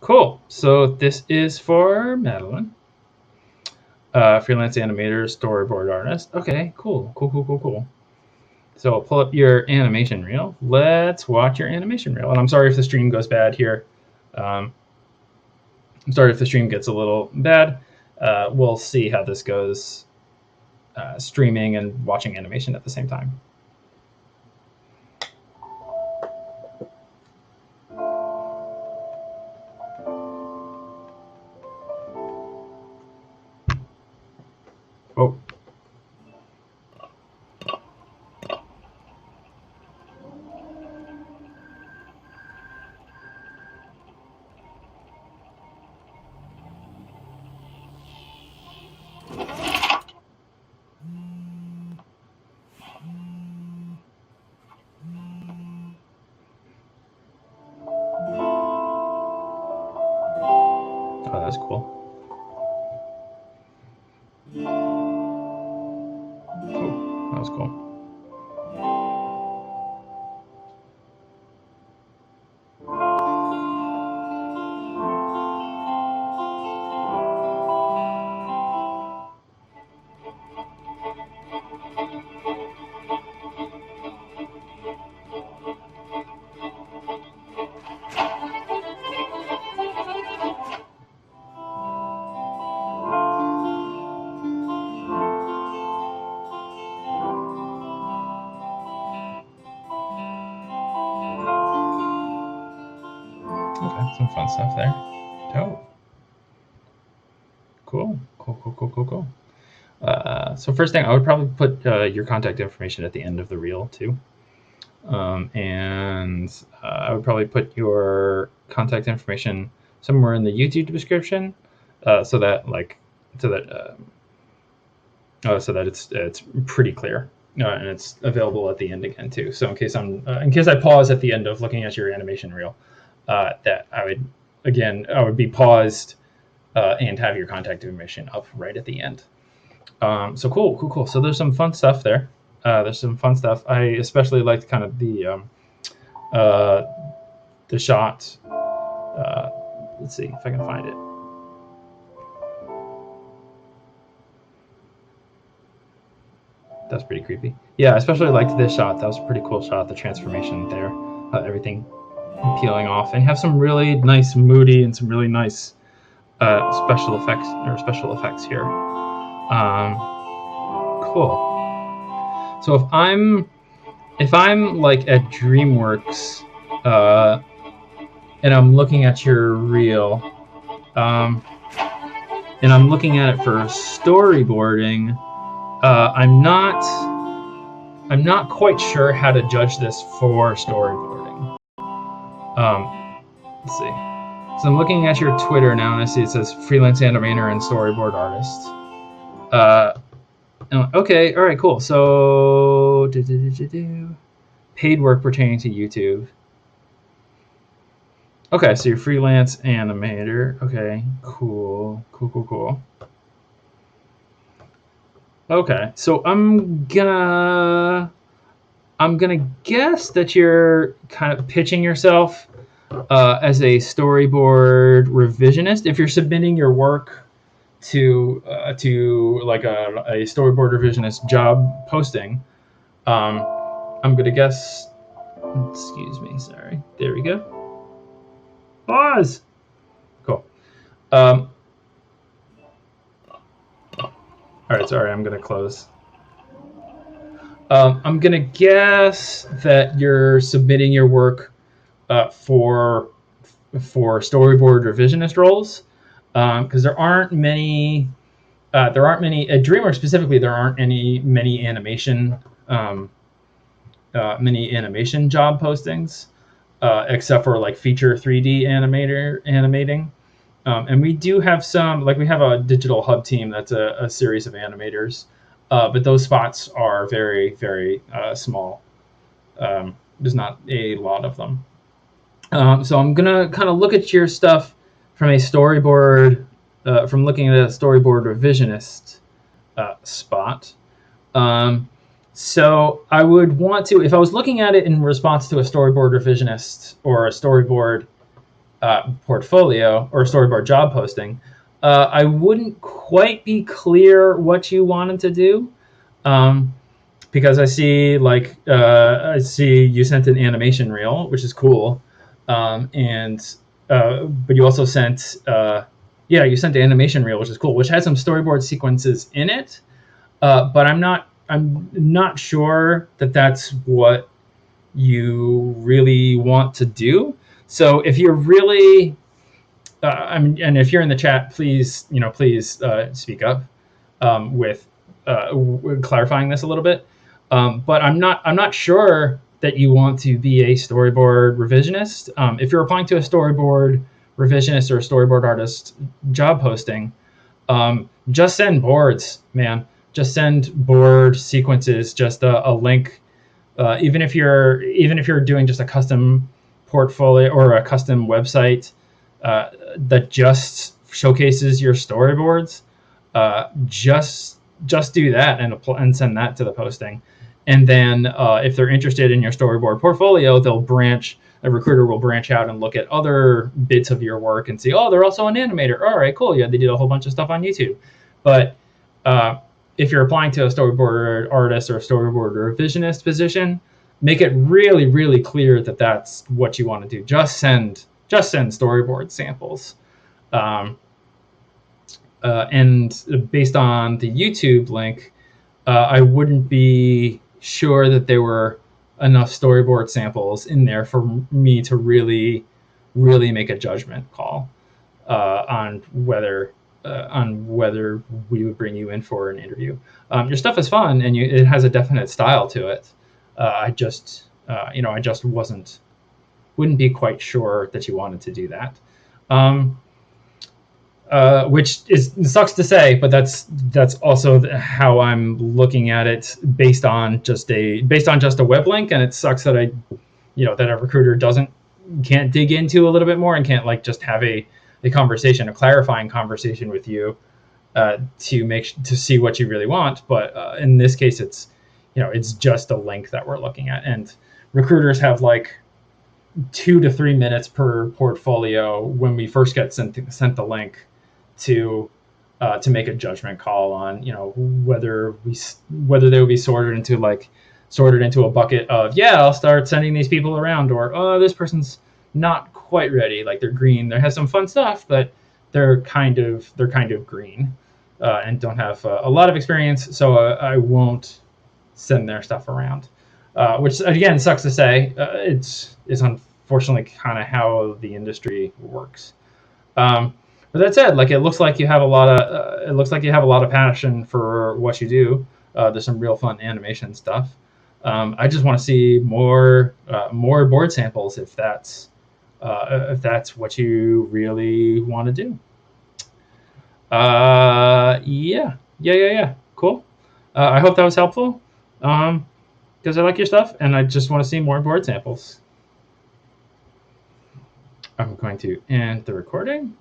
Cool. So this is for Madeline, freelance animator, storyboard artist. Okay, cool. So I'll pull up your animation reel. Let's watch your animation reel. And I'm sorry if the stream goes bad here. I'm sorry if the stream gets a little bad. We'll see how this goes, streaming and watching animation at the same time. Oh. Oh, that's cool. Oh, that was cool. Okay, some fun stuff there. Dope. Cool. So first thing, I would probably put your contact information at the end of the reel too. And I would probably put your contact information somewhere in the YouTube description, so that it's pretty clear, and it's available at the end again too. So in case I pause at the end of looking at your animation reel, that I would be paused and have your contact information up right at the end. So cool. So there's some fun stuff there. There's some fun stuff. I especially liked kind of the shot. Let's see if I can find it. That's pretty creepy. Yeah, I especially liked this shot. That was a pretty cool shot. The transformation there, everything peeling off, and you have some really nice moody and some really nice special effects here. Cool. So if I'm like at DreamWorks, and I'm looking at your reel, and I'm looking at it for storyboarding, I'm not quite sure how to judge this for storyboarding. Let's see. So I'm looking at your Twitter now, and I see it says freelance animator and storyboard artist. Okay, all right, cool. So paid work pertaining to YouTube. Okay, so you're freelance animator. Okay, cool. Okay, so I'm gonna guess that you're kind of pitching yourself as a storyboard revisionist. If you're submitting your work to like a storyboard revisionist job posting, I'm gonna guess. Excuse me, sorry. There we go. Pause. Cool. All right, sorry, I'm gonna close. I'm gonna guess that you're submitting your work for storyboard revisionist roles, because there aren't many at DreamWorks specifically. There aren't many animation job postings, except for like feature 3D animating. And we do have some, like we have a digital hub team that's a series of animators, but those spots are very, very small. There's not a lot of them. So I'm gonna kind of look at your stuff from a storyboard, from looking at a storyboard revisionist spot. So I would want to, if I was looking at it in response to a storyboard revisionist or a storyboard portfolio or storyboard job posting, I wouldn't quite be clear what you wanted to do. Um, because I see you sent an animation reel, which is cool, and but you also sent you sent the animation reel, which is cool, which has some storyboard sequences in it. But I'm not sure that that's what you really want to do. So if you're really and if you're in the chat, please speak up with clarifying this a little bit. But I'm not sure that you want to be a storyboard revisionist. If you're applying to a storyboard revisionist or a storyboard artist job posting, just send boards, man. Just send board sequences, just a link. Even if you're doing just a custom portfolio or a custom website that just showcases your storyboards, just do that and send that to the posting. And then if they're interested in your storyboard portfolio, a recruiter will branch out and look at other bits of your work and see, oh, they're also an animator. All right, cool. Yeah, they did a whole bunch of stuff on YouTube. But if you're applying to a storyboard artist or a storyboard revisionist position, make it really, really clear that that's what you want to do. Just send storyboard samples. And based on the YouTube link, I wouldn't be sure that there were enough storyboard samples in there for me to really, really make a judgment call on whether we would bring you in for an interview. Your stuff is fun and it has a definite style to it. I just wouldn't be quite sure that you wanted to do that. Which sucks to say, but that's also how I'm looking at it based on just a web link, and it sucks that that a recruiter can't dig into a little bit more and can't just have a clarifying conversation with you to see what you really want. But in this case, it's just a link that we're looking at, and recruiters have 2 to 3 minutes per portfolio when we first get sent the link to make a judgment call on whether they would be sorted into a bucket of I'll start sending these people around, or oh, this person's not quite ready, they're green, they have some fun stuff, but they're kind of green and don't have a lot of experience, so I won't send their stuff around, which again sucks to say. It's unfortunately kind of how the industry works. But that said, it looks like you have a lot of passion for what you do. There's some real fun animation stuff. I just want to see more board samples if that's what you really want to do. Yeah. Cool. I hope that was helpful. Because I like your stuff, and I just want to see more board samples. I'm going to end the recording.